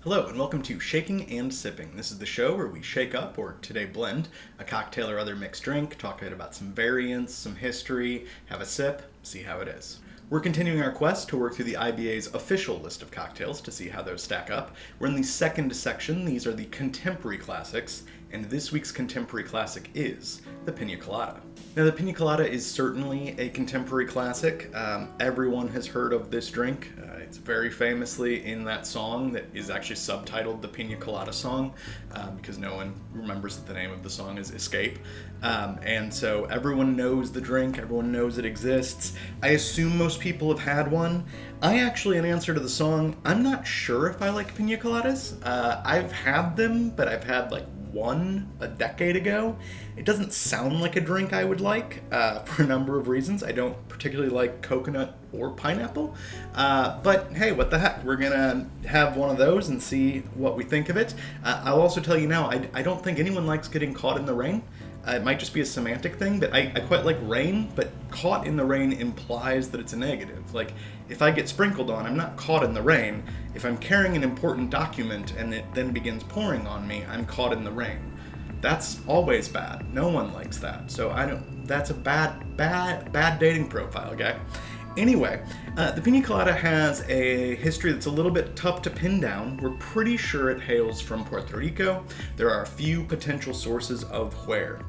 Hello and welcome to Shaking and Sipping. This is the show where we shake up, or today blend, a cocktail or other mixed drink, talk a bit about some variants, some history, have a sip, see how it is. We're continuing our quest to work through the IBA's official list of cocktails to see how those stack up. We're in the second section. These are the contemporary classics, and this week's contemporary classic is the Piña Colada. Now, the Piña Colada is certainly a contemporary classic. Everyone has heard of this drink. It's very famously in that song that is actually subtitled the Piña Colada song, because no one remembers that the name of the song is Escape. And so everyone knows the drink, everyone knows it exists. I assume most people have had one. I actually, in answer to the song, I'm not sure if I like Piña Coladas. I've had them, but I've had like one a decade ago. It doesn't sound like a drink I would like for a number of reasons. I don't particularly like coconut or pineapple, but hey, what the heck? We're gonna have one of those and see what we think of it. I'll also tell you now, I don't think anyone likes getting caught in the rain. It might just be a semantic thing, but I quite like rain, but caught in the rain implies that it's a negative. Like, if I get sprinkled on, I'm not caught in the rain. If I'm carrying an important document and it then begins pouring on me, I'm caught in the rain. That's always bad. No one likes that. So that's a bad dating profile, okay? Anyway, the Piña Colada has a history that's a little bit tough to pin down. We're pretty sure it hails from Puerto Rico. There are a few potential sources of where.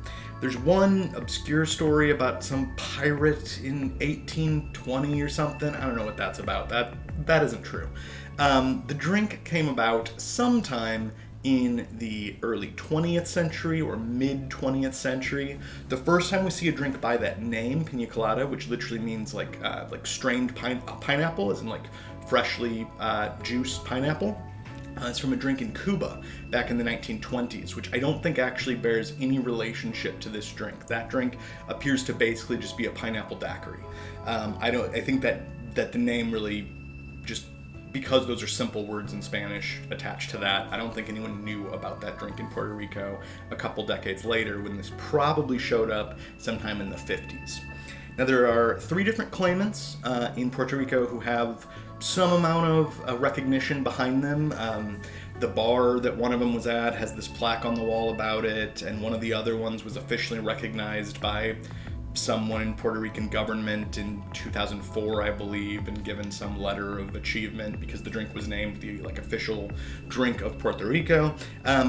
There's one obscure story about some pirate in 1820 or something. I don't know what that's about. That isn't true. The drink came about sometime in the early 20th century or mid 20th century. The first time we see a drink by that name, Piña Colada, which literally means like strained pineapple, as in like freshly juiced pineapple. It's from a drink in Cuba back in the 1920s, which I don't think actually bears any relationship to this drink. That drink appears to basically just be a pineapple daiquiri. I think that the name really just, because those are simple words in Spanish attached to that, I don't think anyone knew about that drink in Puerto Rico a couple decades later, when this probably showed up sometime in the 50s. Now, there are three different claimants in Puerto Rico who have some amount of recognition behind them. The bar that one of them was at has this plaque on the wall about it, and one of the other ones was officially recognized by someone in Puerto Rican government in 2004, I believe, and given some letter of achievement because the drink was named the official drink of Puerto Rico.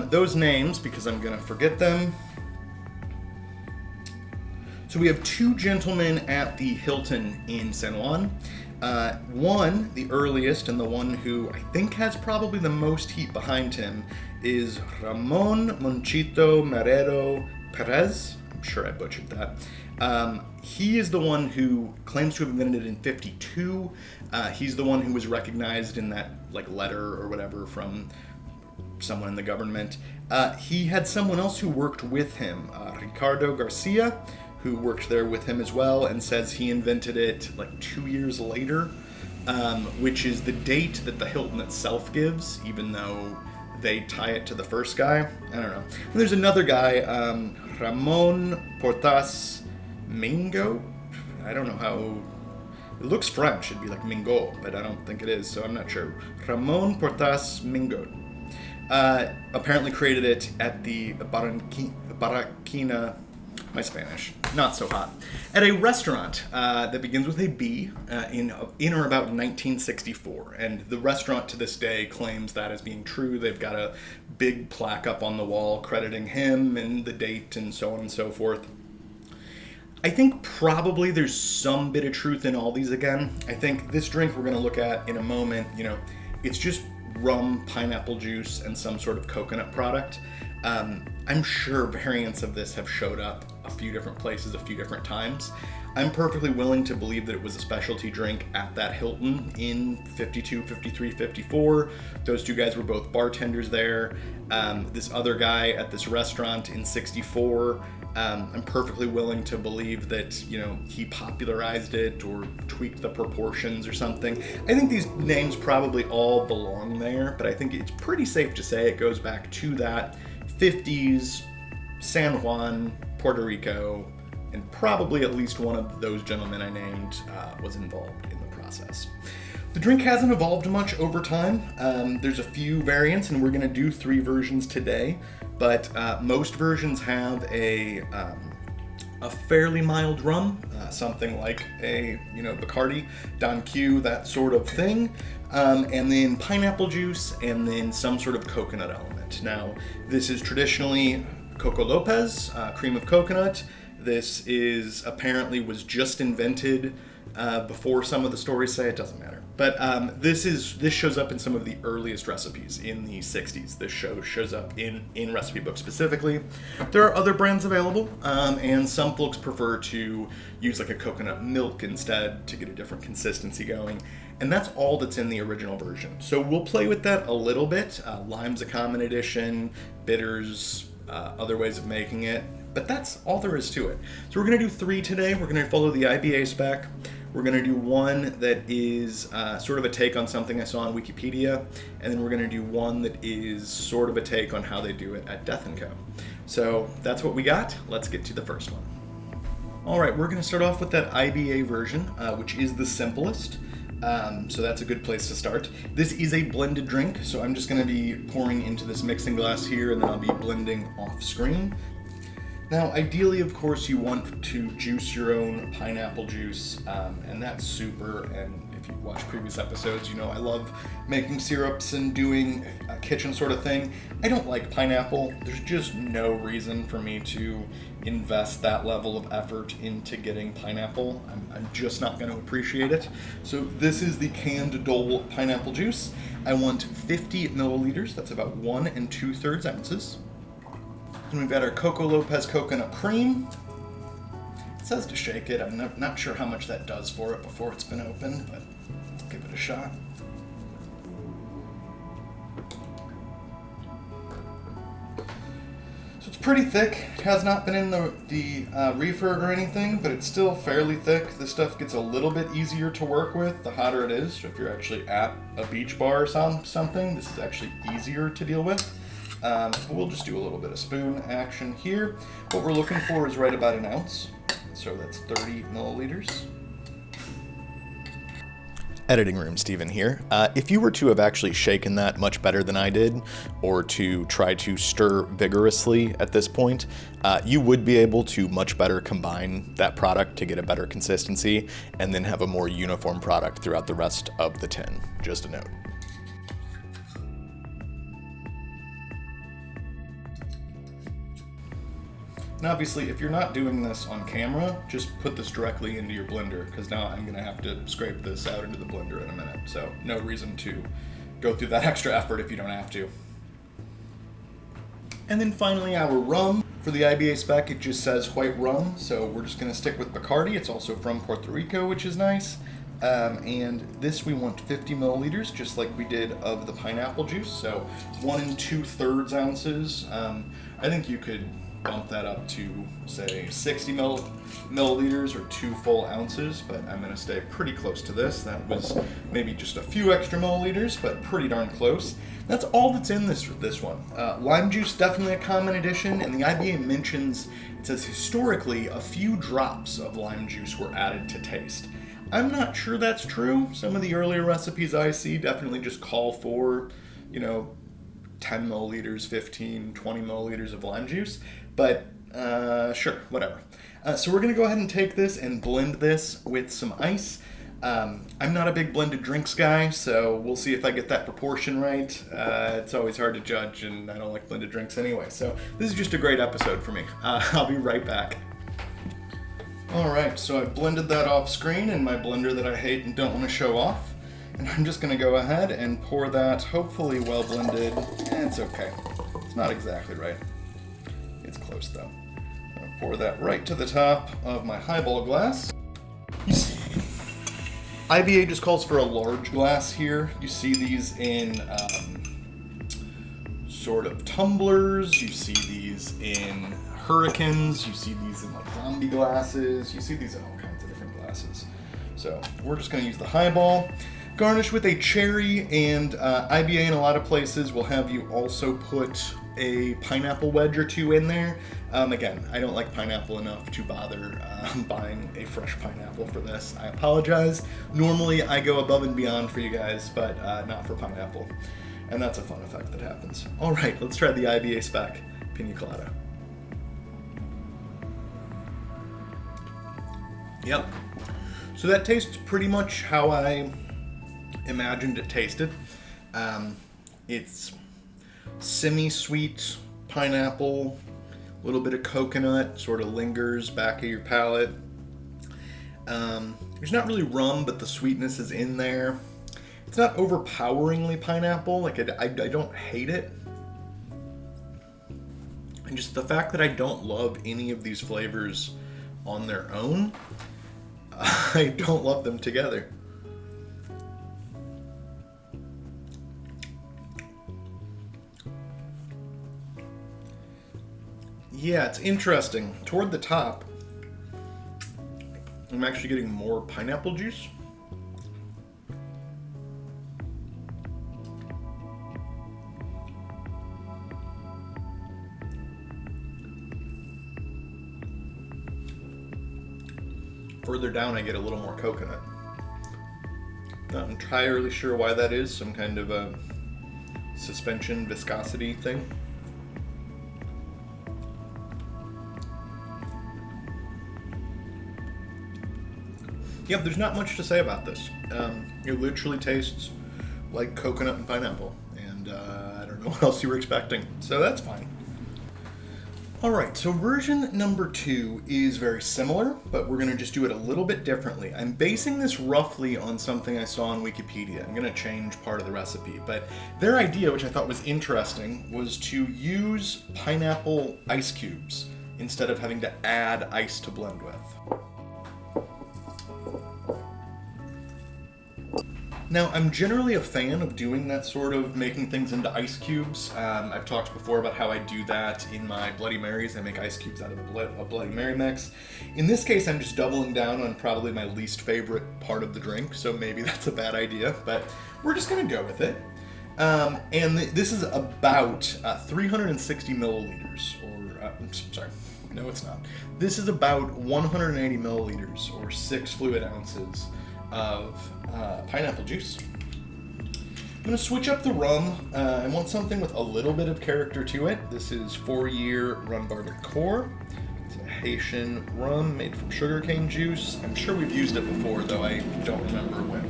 Those names, because I'm gonna forget them. So we have two gentlemen at the Hilton in San Juan. One, the earliest, and the one who I think has probably the most heat behind him, is Ramon Monchito Marrero Perez. I'm sure I butchered that. He is the one who claims to have invented it in 52. He's the one who was recognized in that letter or whatever from someone in the government. He had someone else who worked with him, Ricardo Garcia, who worked there with him as well, and says he invented it 2 years later, which is the date that the Hilton itself gives, even though they tie it to the first guy. I don't know. And there's another guy, Ramon Portas Mingo. I don't know how. It looks French. It'd be like Mingo, but I don't think it is, so I'm not sure. Ramon Portas Mingo. Apparently created it at the Barranquina. My Spanish, not so hot. At a restaurant that begins with a B in or about 1964. And the restaurant to this day claims that as being true. They've got a big plaque up on the wall crediting him and the date and so on and so forth. I think probably there's some bit of truth in all these again. I think this drink we're going to look at in a moment, it's just rum, pineapple juice, and some sort of coconut product. I'm sure variants of this have showed up a few different places a few different times. I'm perfectly willing to believe that it was a specialty drink at that Hilton in 52, 53, 54. Those two guys were both bartenders there. This other guy at this restaurant in 64, I'm perfectly willing to believe that, he popularized it or tweaked the proportions or something. I think these names probably all belong there, but I think it's pretty safe to say it goes back to that 50s, San Juan, Puerto Rico, and probably at least one of those gentlemen I named was involved in the process. The drink hasn't evolved much over time. There's a few variants, and we're going to do 3 versions today, but most versions have a fairly mild rum, something like a Bacardí, Don Q, that sort of thing, and then pineapple juice, and then some sort of coconut element. Now, this is traditionally Coco López, cream of coconut. This is apparently was just invented before some of the stories say. It doesn't matter. But this shows up in some of the earliest recipes in the 60s. This shows up in recipe books specifically. There are other brands available, and some folks prefer to use like a coconut milk instead to get a different consistency going. And that's all that's in the original version. So we'll play with that a little bit. Lime's a common addition, bitters, other ways of making it. But that's all there is to it. So we're going to do 3 today. We're going to follow the IBA spec. We're going to do one that is sort of a take on something I saw on Wikipedia, and then we're going to do one that is sort of a take on how they do it at Death & Co. So that's what we got. Let's get to the first one. All right, we're going to start off with that IBA version, which is the simplest. So that's a good place to start. This is a blended drink, so I'm just going to be pouring into this mixing glass here, and then I'll be blending off screen. Now, ideally, of course, you want to juice your own pineapple juice, and that's super. And if you watch previous episodes, you know I love making syrups and doing a kitchen sort of thing. I don't like pineapple. There's just no reason for me to invest that level of effort into getting pineapple. I'm just not going to appreciate it. So this is the canned Dole pineapple juice. I want 50 milliliters. That's about 1 2/3 ounces. And we've got our Coco López coconut cream. It says to shake it. I'm not sure how much that does for it before it's been opened, but let's give it a shot. So it's pretty thick. It has not been in the reefer or anything, but it's still fairly thick. This stuff gets a little bit easier to work with the hotter it is. So if you're actually at a beach bar or something, this is actually easier to deal with. We'll just do a little bit of spoon action here. What we're looking for is right about 1 ounce. So that's 30 milliliters. Editing room, Steven here. If you were to have actually shaken that much better than I did, or to try to stir vigorously at this point, you would be able to much better combine that product to get a better consistency, and then have a more uniform product throughout the rest of the tin. Just a note. And obviously, if you're not doing this on camera, just put this directly into your blender, because now I'm going to have to scrape this out into the blender in a minute. So no reason to go through that extra effort if you don't have to. And then finally, our rum. For the IBA spec, it just says white rum, so we're just going to stick with Bacardí. It's also from Puerto Rico, which is nice. And this we want 50 milliliters, just like we did of the pineapple juice. So 1 2/3 ounces. I think you could bump that up to, say, 60 milliliters or 2 full ounces, but I'm going to stay pretty close to this. That was maybe just a few extra milliliters, but pretty darn close. That's all that's in this one. Lime juice, definitely a common addition, and the IBA mentions, it says historically, a few drops of lime juice were added to taste. I'm not sure that's true. Some of the earlier recipes I see definitely just call for, 10 milliliters, 15, 20 milliliters of lime juice, but sure, whatever. So we're going to go ahead and take this and blend this with some ice. I'm not a big blended drinks guy, so we'll see if I get that proportion right. It's always hard to judge, and I don't like blended drinks anyway, so this is just a great episode for me. I'll be right back. Alright, so I've blended that off screen in my blender that I hate and don't want to show off. And I'm just going to go ahead and pour that, hopefully well blended. It's okay. It's not exactly right. It's close though. I'm going to pour that right to the top of my highball glass. IBA just calls for a large glass here. You see these in sort of tumblers. You see these in hurricanes. You see these in like zombie glasses. You see these in all kinds of different glasses. So we're just going to use the highball. Garnish with a cherry, and IBA in a lot of places will have you also put a pineapple wedge or two in there. Again, I don't like pineapple enough to bother buying a fresh pineapple for this. I apologize. Normally I go above and beyond for you guys, but not for pineapple. And that's a fun effect that happens. All right, let's try the IBA spec Piña Colada. Yep. So that tastes pretty much how I imagined it tasted. It's semi-sweet pineapple, a little bit of coconut, sort of lingers back of your palate. There's not really rum, but the sweetness is in there. It's not overpoweringly pineapple. Like I don't hate it. And just the fact that I don't love any of these flavors on their own, I don't love them together. Yeah, it's interesting. Toward the top, I'm actually getting more pineapple juice. Further down, I get a little more coconut. Not entirely sure why that is. Some kind of a suspension viscosity thing. Yep, there's not much to say about this. It literally tastes like coconut and pineapple, and I don't know what else you were expecting, so that's fine. Alright, so version number 2 is very similar, but we're going to just do it a little bit differently. I'm basing this roughly on something I saw on Wikipedia. I'm going to change part of the recipe, but their idea, which I thought was interesting, was to use pineapple ice cubes instead of having to add ice to blend with. Now, I'm generally a fan of doing that sort of making things into ice cubes. I've talked before about how I do that in my Bloody Marys. I make ice cubes out of a Bloody Mary mix. In this case, I'm just doubling down on probably my least favorite part of the drink, so maybe that's a bad idea, but we're just going to go with it. And this is about 360 milliliters, or, sorry, no it's not. This is about 180 milliliters, or 6 fluid ounces of pineapple juice. I'm going to switch up the rum. I want something with a little bit of character to it. This is 4-year Run Barbancourt. It's a Haitian rum made from sugarcane juice. I'm sure we've used it before, though I don't remember when.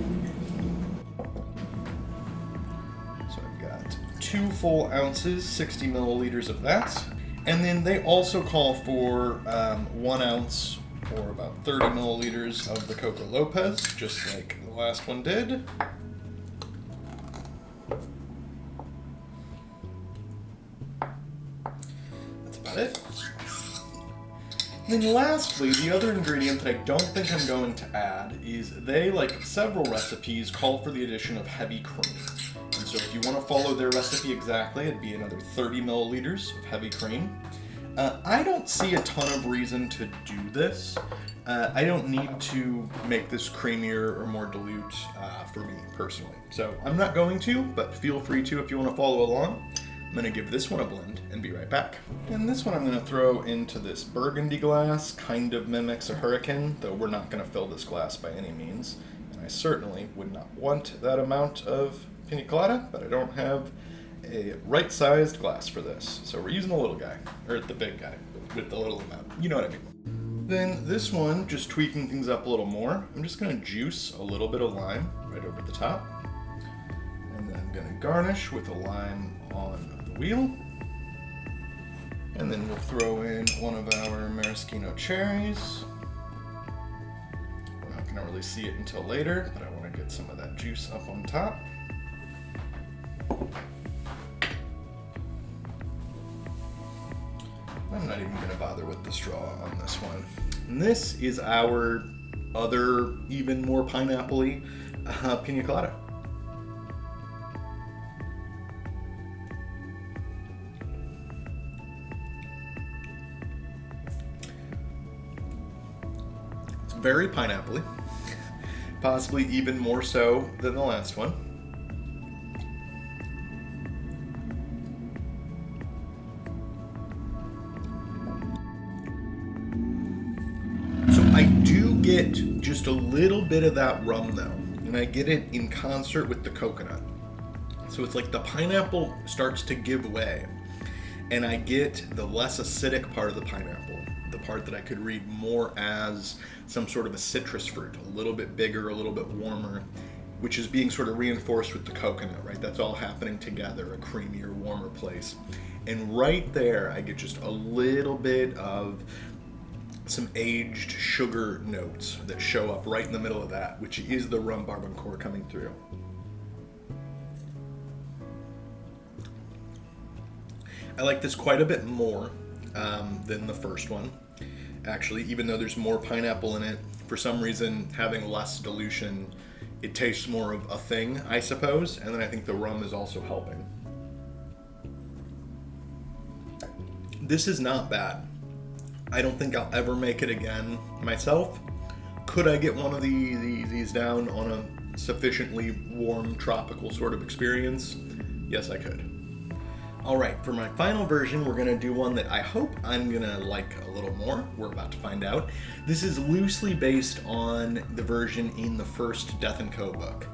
So I've got 2 full ounces, 60 milliliters of that. And then they also call for 1 ounce or about 30 milliliters of the Coco López, just like the last one did. That's about it. And then lastly, the other ingredient that I don't think I'm going to add is they, like several recipes, call for the addition of heavy cream. And so if you want to follow their recipe exactly, it'd be another 30 milliliters of heavy cream. I don't see a ton of reason to do this. I don't need to make this creamier or more dilute for me personally. So I'm not going to, but feel free to if you want to follow along. I'm going to give this one a blend and be right back. And this one I'm going to throw into this burgundy glass. Kind of mimics a hurricane, though we're not going to fill this glass by any means. And I certainly would not want that amount of Piña Colada, but I don't have a right-sized glass for this. So we're using the little guy, or the big guy, with the little amount. You know what I mean. Then this one, just tweaking things up a little more, I'm just going to juice a little bit of lime right over the top. And then I'm going to garnish with a lime on the wheel. And then we'll throw in one of our maraschino cherries. We're not going to really see it until later, but I want to get some of that juice up on top. I'm not even going to bother with the straw on this one. And this is our other, even more pineapple-y Piña Colada. It's very pineapple-y. possibly even more so than the last one. So I do get just a little bit of that rum though, and I get it in concert with the coconut. So it's like the pineapple starts to give way, and I get the less acidic part of the pineapple, the part that I could read more as some sort of a citrus fruit, a little bit bigger, a little bit warmer, which is being sort of reinforced with the coconut, right? That's all happening together, a creamier, warmer place. And right there, I get just a little bit of some aged sugar notes that show up right in the middle of that, which is the rum Barbancourt coming through. I like this quite a bit more than the first one. Actually, even though there's more pineapple in it, for some reason, having less dilution, it tastes more of a thing, I suppose, and then I think the rum is also helping. This is not bad. I don't think I'll ever make it again myself. Could I get one of these down on a sufficiently warm, tropical sort of experience? Yes, I could. All right, for my final version, we're gonna do one that I hope I'm gonna like a little more. We're about to find out. This is loosely based on the version in the first Death & Co. book.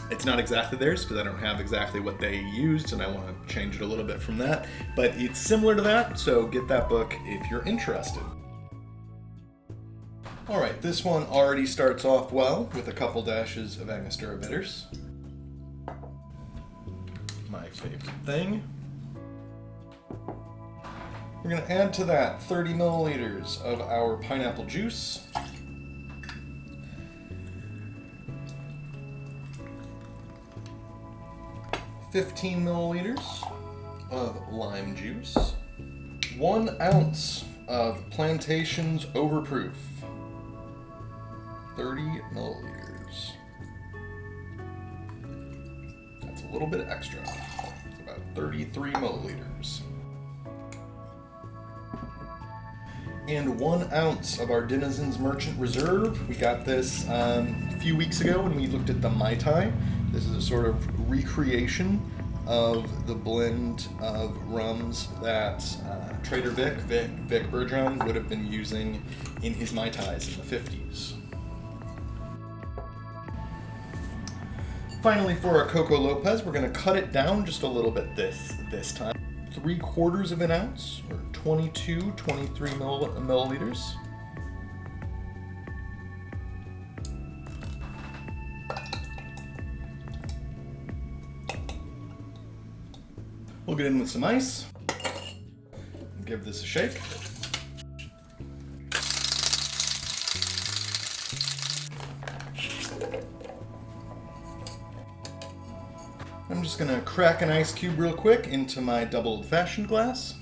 It's not exactly theirs because I don't have exactly what they used and I want to change it a little bit from that, but it's similar to that, so get that book if you're interested. All right, this one already starts off well with a couple dashes of Angostura Bitters. My favorite thing. We're going to add to that 30 milliliters of our pineapple juice. $15 milliliters of lime juice, 1 ounce of Plantation's Overproof, 30 milliliters. That's a little bit extra, about 33 milliliters. And 1 ounce of our Denizens Merchant Reserve. We got this a few weeks ago when we looked at the Mai Tai. This is a sort of recreation of the blend of rums that Trader Vic Bergeron would have been using in his Mai Tais in the 50s. Finally, for our Coco López, we're going to cut it down just a little bit this time. 3/4 of an ounce, or 23 milliliters. We'll get in with some ice. Give this a shake. I'm just gonna crack an ice cube real quick into my double old-fashioned glass.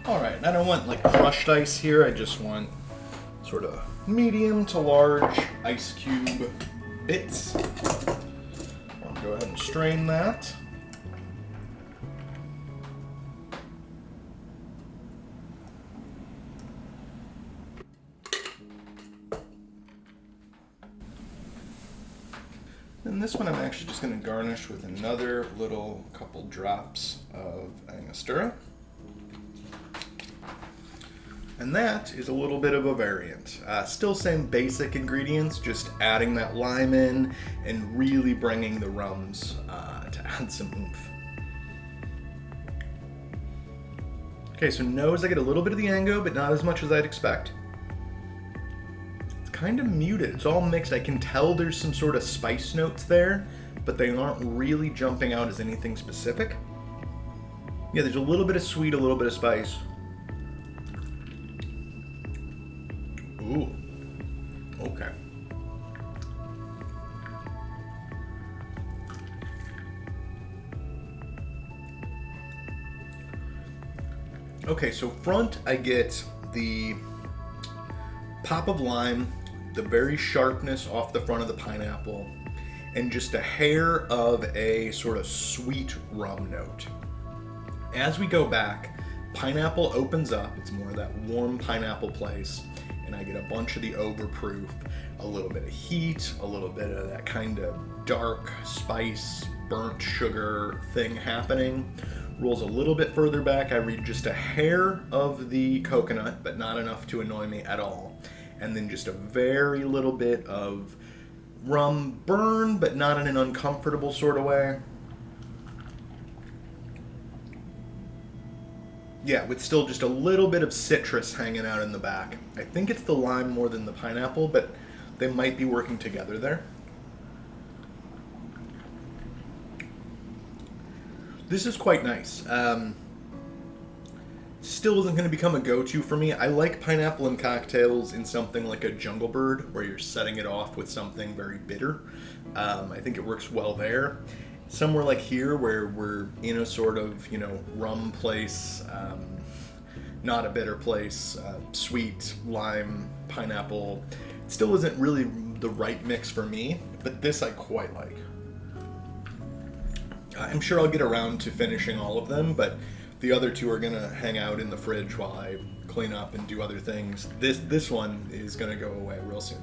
Alright, I don't want like crushed ice here, I just want sort of medium to large ice cube bits. I'll go ahead and strain that. And this one I'm actually just going to garnish with another little couple drops of Angostura. And that is a little bit of a variant. Still same basic ingredients, just adding that lime in and really bringing the rums to add some oomph. Okay, so nose, I get a little bit of the Ango, but not as much as I'd expect. It's kind of muted, it's all mixed. I can tell there's some sort of spice notes there, but they aren't really jumping out as anything specific. Yeah, there's a little bit of sweet, a little bit of spice. Ooh, okay. Okay, so front I get the pop of lime, the very sharpness off the front of the pineapple, and just a hair of a sort of sweet rum note. As we go back, pineapple opens up. It's more of that warm pineapple place, and I get a bunch of the Overproof, a little bit of heat, a little bit of that kind of dark spice, burnt sugar thing happening. Rolls a little bit further back, I read just a hair of the coconut, but not enough to annoy me at all. And then just a very little bit of rum burn, but not in an uncomfortable sort of way. Yeah, with still just a little bit of citrus hanging out in the back. I think it's the lime more than the pineapple, but they might be working together there. This is quite nice. Still isn't going to become a go-to for me. I like pineapple in cocktails in something like a Jungle Bird, where you're setting it off with something very bitter. I think it works well there. Somewhere like here, where we're in a sort of, rum place, not a bitter place, sweet, lime, pineapple, it still isn't really the right mix for me, but this I quite like. I'm sure I'll get around to finishing all of them, but the other two are going to hang out in the fridge while I clean up and do other things. This one is going to go away real soon.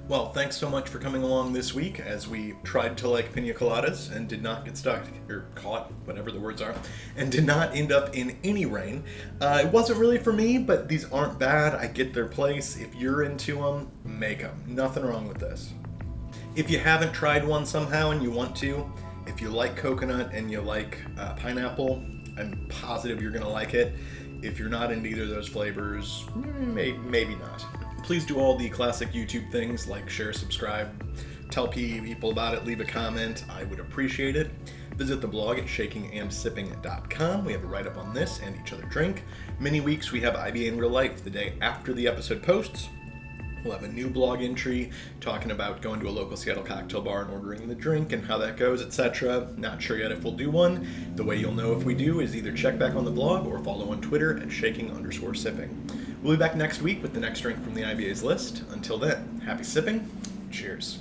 Well, thanks so much for coming along this week as we tried to like Piña Coladas and did not get stuck, or caught, whatever the words are, and did not end up in any rain. It wasn't really for me, but these aren't bad. I get their place. If you're into them, make them. Nothing wrong with this. If you haven't tried one somehow and you want to, if you like coconut and you like pineapple, I'm positive you're going to like it. If you're not into either of those flavors, maybe not. Please do all the classic YouTube things like share, subscribe, tell people about it, leave a comment. I would appreciate it. Visit the blog at shakingandsipping.com. We have a write-up on this and each other drink. Many weeks we have IBA in real life the day after the episode posts. We'll have a new blog entry talking about going to a local Seattle cocktail bar and ordering the drink and how that goes, etc. Not sure yet if we'll do one. The way you'll know if we do is either check back on the blog or follow on Twitter at shaking_sipping. We'll be back next week with the next drink from the IBA's list. Until then, happy sipping. Cheers.